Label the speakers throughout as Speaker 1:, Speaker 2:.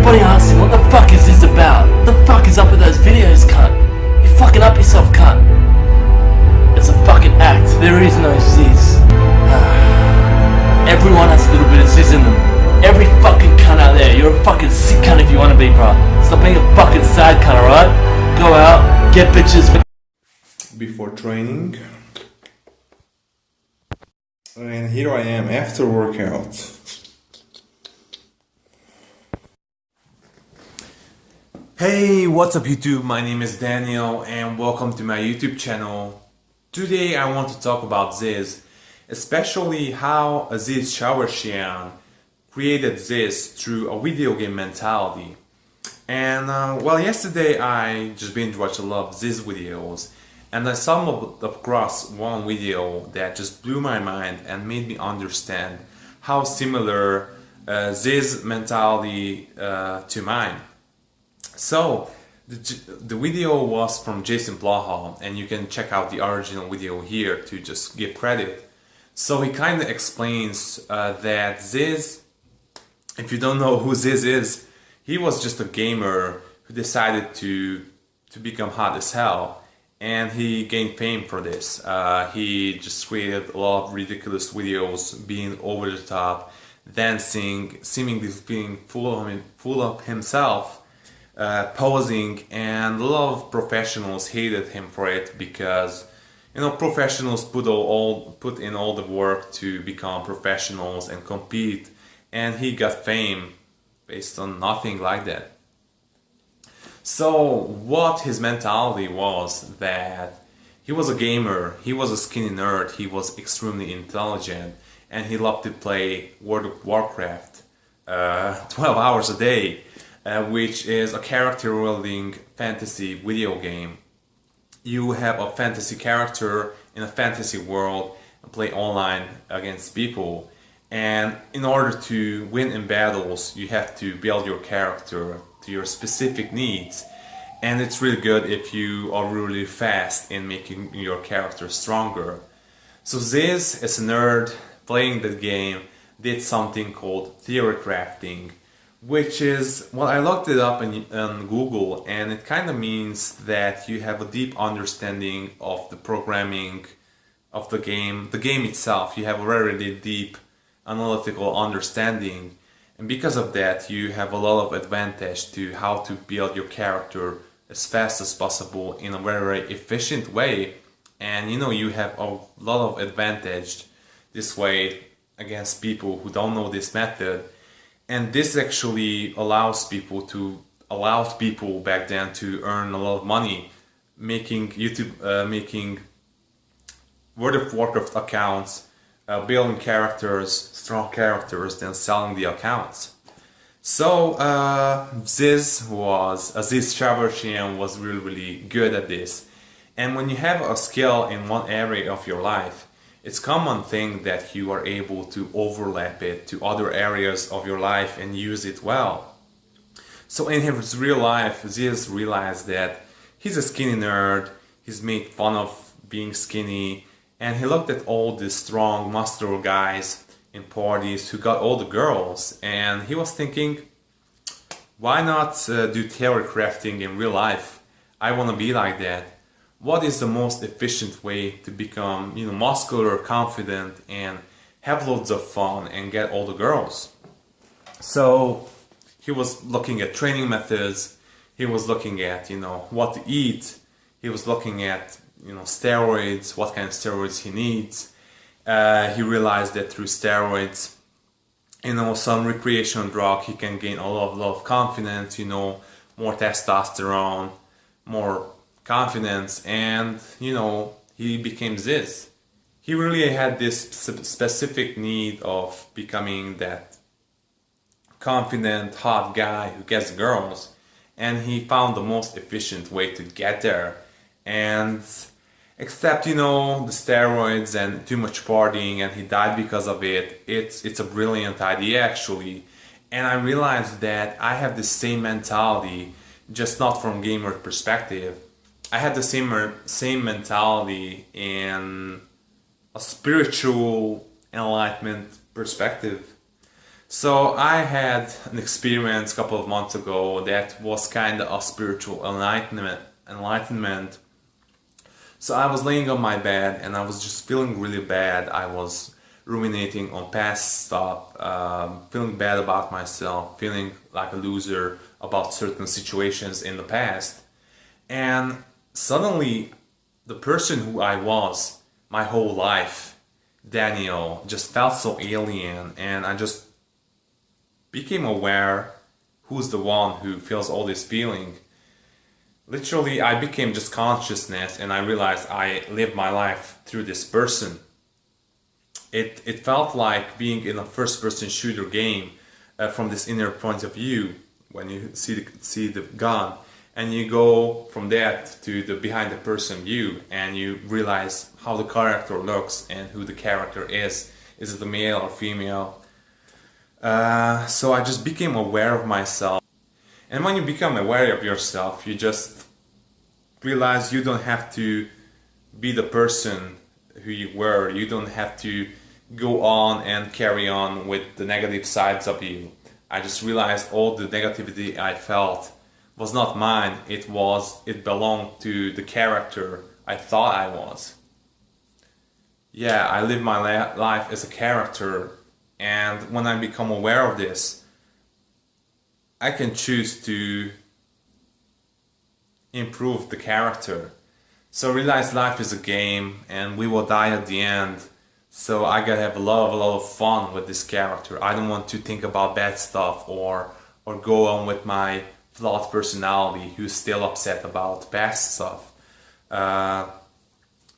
Speaker 1: everybody asks him, what the fuck is this about? What the fuck is up with those videos, cunt? You fucking up yourself, cunt. It's a fucking act. There is no Zyzz. Everyone has a little bit of Zyzz in them. Every fucking cunt out there. You're a fucking sick cunt if you want to be, bro. Stop being a fucking sad cunt, alright? Go out, get bitches.
Speaker 2: Before training. And here I am after workout. Hey, what's up YouTube? My name is Daniel and welcome to my YouTube channel. Today I want to talk about Zyzz, especially how a Zyzz Chavarchian created Zyzz through a video game mentality. And well, yesterday I just binge watched a lot of Zyzz videos and I stumbled across one video that just blew my mind and made me understand how similar Zyzz mentality to mine. So the video was from Jason Blaha, and you can check out the original video here to just give credit. So he kind of explains that Zyzz, if you don't know who Zyzz is, he was just a gamer who decided to become hot as hell, and he gained fame for this. He just created a lot of ridiculous videos, being over the top, dancing, seemingly being full of himself. Posing, and a lot of professionals hated him for it because, you know, professionals put in all the work to become professionals and compete, and he got fame based on nothing like that. So what his mentality was that he was a gamer, he was a skinny nerd, he was extremely intelligent, and he loved to play World of Warcraft 12 hours a day. Which is a character-building fantasy video game. You have a fantasy character in a fantasy world and play online against people. And in order to win in battles, you have to build your character to your specific needs. And it's really good if you are really fast in making your character stronger. So Zyzz, as a nerd playing the game, did something called theorycrafting, which is, well, I looked it up on Google, and it kind of means that you have a deep understanding of the programming of the game itself. You have a very deep analytical understanding, and because of that you have a lot of advantage to how to build your character as fast as possible in a very efficient way. And you know, you have a lot of advantage this way against people who don't know this method. And this actually allows people back then to earn a lot of money, making making World of Warcraft accounts, building characters, strong characters, then selling the accounts. So Zyzz Chavarchian was really good at this. And when you have a skill in one area of your life, it's a common thing that you are able to overlap it to other areas of your life and use it well. So in his real life, Zyzz realized that he's a skinny nerd, he's made fun of being skinny, and he looked at all these strong, muscular guys in parties who got all the girls, and he was thinking, why not do theorycrafting in real life? I want to be like that. What is the most efficient way to become, you know, muscular, confident, and have loads of fun and get all the girls? So he was looking at training methods. He was looking at, you know, what to eat. He was looking at, you know, steroids, what kind of steroids he needs. He realized that through steroids, you know, some recreational drug, he can gain a lot of confidence, you know, more testosterone, more confidence, and you know, he became Zyzz. He really had this specific need of becoming that confident, hot guy who gets girls, and he found the most efficient way to get there. And except, you know, the steroids and too much partying, and he died because of it. It's a brilliant idea actually, and I realized that I have the same mentality, just not from gamer perspective. I had the same mentality in a spiritual enlightenment perspective. So I had an experience a couple of months ago that was kind of a spiritual enlightenment. So I was laying on my bed and I was just feeling really bad. I was ruminating on past stuff, feeling bad about myself, feeling like a loser about certain situations in the past. And suddenly the person who I was my whole life, Daniel, just felt so alien, and I just became aware who's the one who feels all this feeling. Literally, I became just consciousness and I realized I lived my life through this person. It felt like being in a first-person shooter game from this inner point of view when you see the gun, and you go from that to the behind the person view and you realize how the character looks and who the character is. Is it a male or female? So I just became aware of myself. And when you become aware of yourself, you just realize you don't have to be the person who you were. You don't have to go on and carry on with the negative sides of you. I just realized all the negativity I felt was not mine. It belonged to the character I thought I was. Yeah, I live my life as a character, and when I become aware of this, I can choose to improve the character. So realize life is a game and we will die at the end. So I gotta have a lot of fun with this character. I don't want to think about bad stuff or go on with my flawed personality who's still upset about past stuff.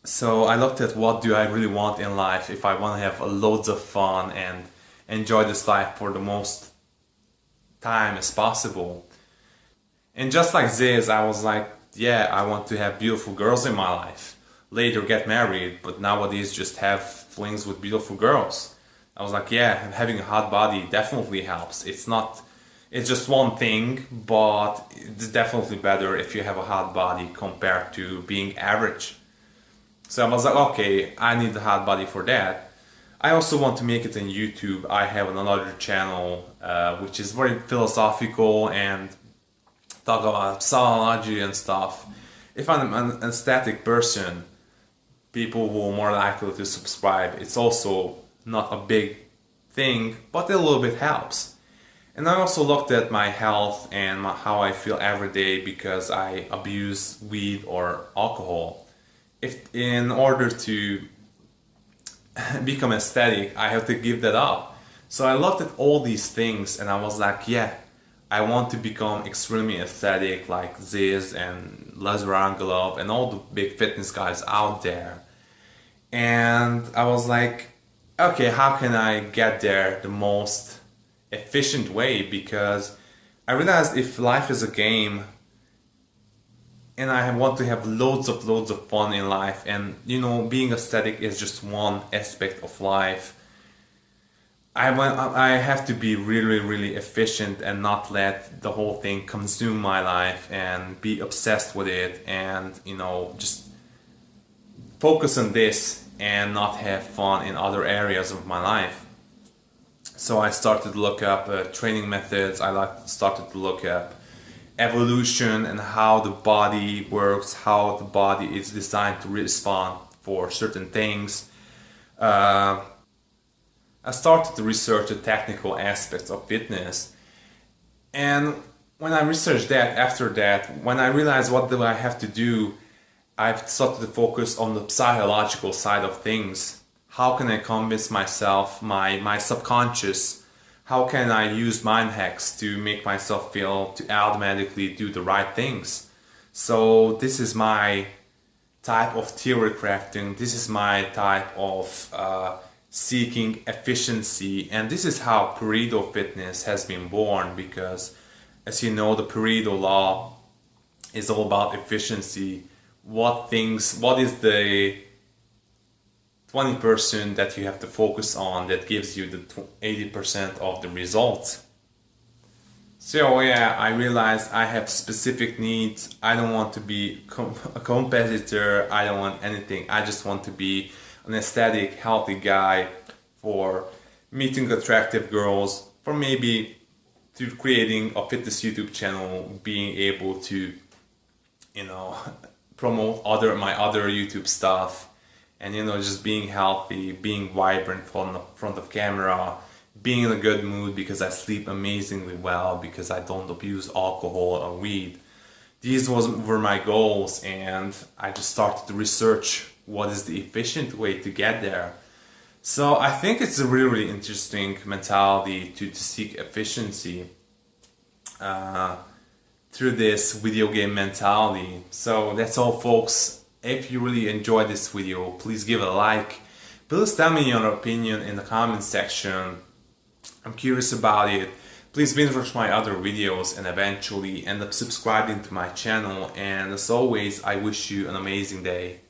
Speaker 2: So I looked at what do I really want in life if I want to have loads of fun and enjoy this life for the most time as possible. And just like Zyzz, I was like, yeah, I want to have beautiful girls in my life. Later get married, but nowadays just have flings with beautiful girls. I was like, yeah, having a hot body definitely helps. It's just one thing, but it's definitely better if you have a hot body compared to being average. So I was like, okay, I need a hot body for that. I also want to make it on YouTube. I have another channel which is very philosophical and talk about psychology and stuff. If I'm an aesthetic person, people will more likely to subscribe. It's also not a big thing, but a little bit helps. And I also looked at my health and how I feel every day because I abuse weed or alcohol. If in order to become aesthetic, I have to give that up. So I looked at all these things and I was like, yeah, I want to become extremely aesthetic like Zyzz and Lazar Angelov and all the big fitness guys out there. And I was like, okay, how can I get there the most efficient way? Because I realized if life is a game and I want to have loads of fun in life, and you know, being aesthetic is just one aspect of life, I have to be really efficient and not let the whole thing consume my life and be obsessed with it, and you know, just focus on this and not have fun in other areas of my life. So I started to look up training methods. I started to look up evolution and how the body works, how the body is designed to respond for certain things. I started to research the technical aspects of fitness, and when I researched that, after that, when I realized what do I have to do, I've started to focus on the psychological side of things. How can I convince myself, my subconscious, how can I use mind hacks to make myself feel to automatically do the right things? So this is my type of theory crafting. This is my type of seeking efficiency, and this is how Pareto fitness has been born, because as you know, the Pareto law is all about efficiency. What is the 20% that you have to focus on that gives you the 80% of the results? So yeah, I realized I have specific needs. I don't want to be a competitor. I don't want anything. I just want to be an aesthetic, healthy guy for meeting attractive girls, for maybe to creating a fitness YouTube channel, being able to, you know, promote my other YouTube stuff, and you know, just being healthy, being vibrant front of camera, being in a good mood because I sleep amazingly well, because I don't abuse alcohol or weed. These were my goals, and I just started to research what is the efficient way to get there. So I think it's a really, really interesting mentality to seek efficiency through this video game mentality. So that's all, folks. If you really enjoyed this video, please give it a like. Please tell me your opinion in the comment section. I'm curious about it. Please binge watch my other videos and eventually end up subscribing to my channel. And as always, I wish you an amazing day.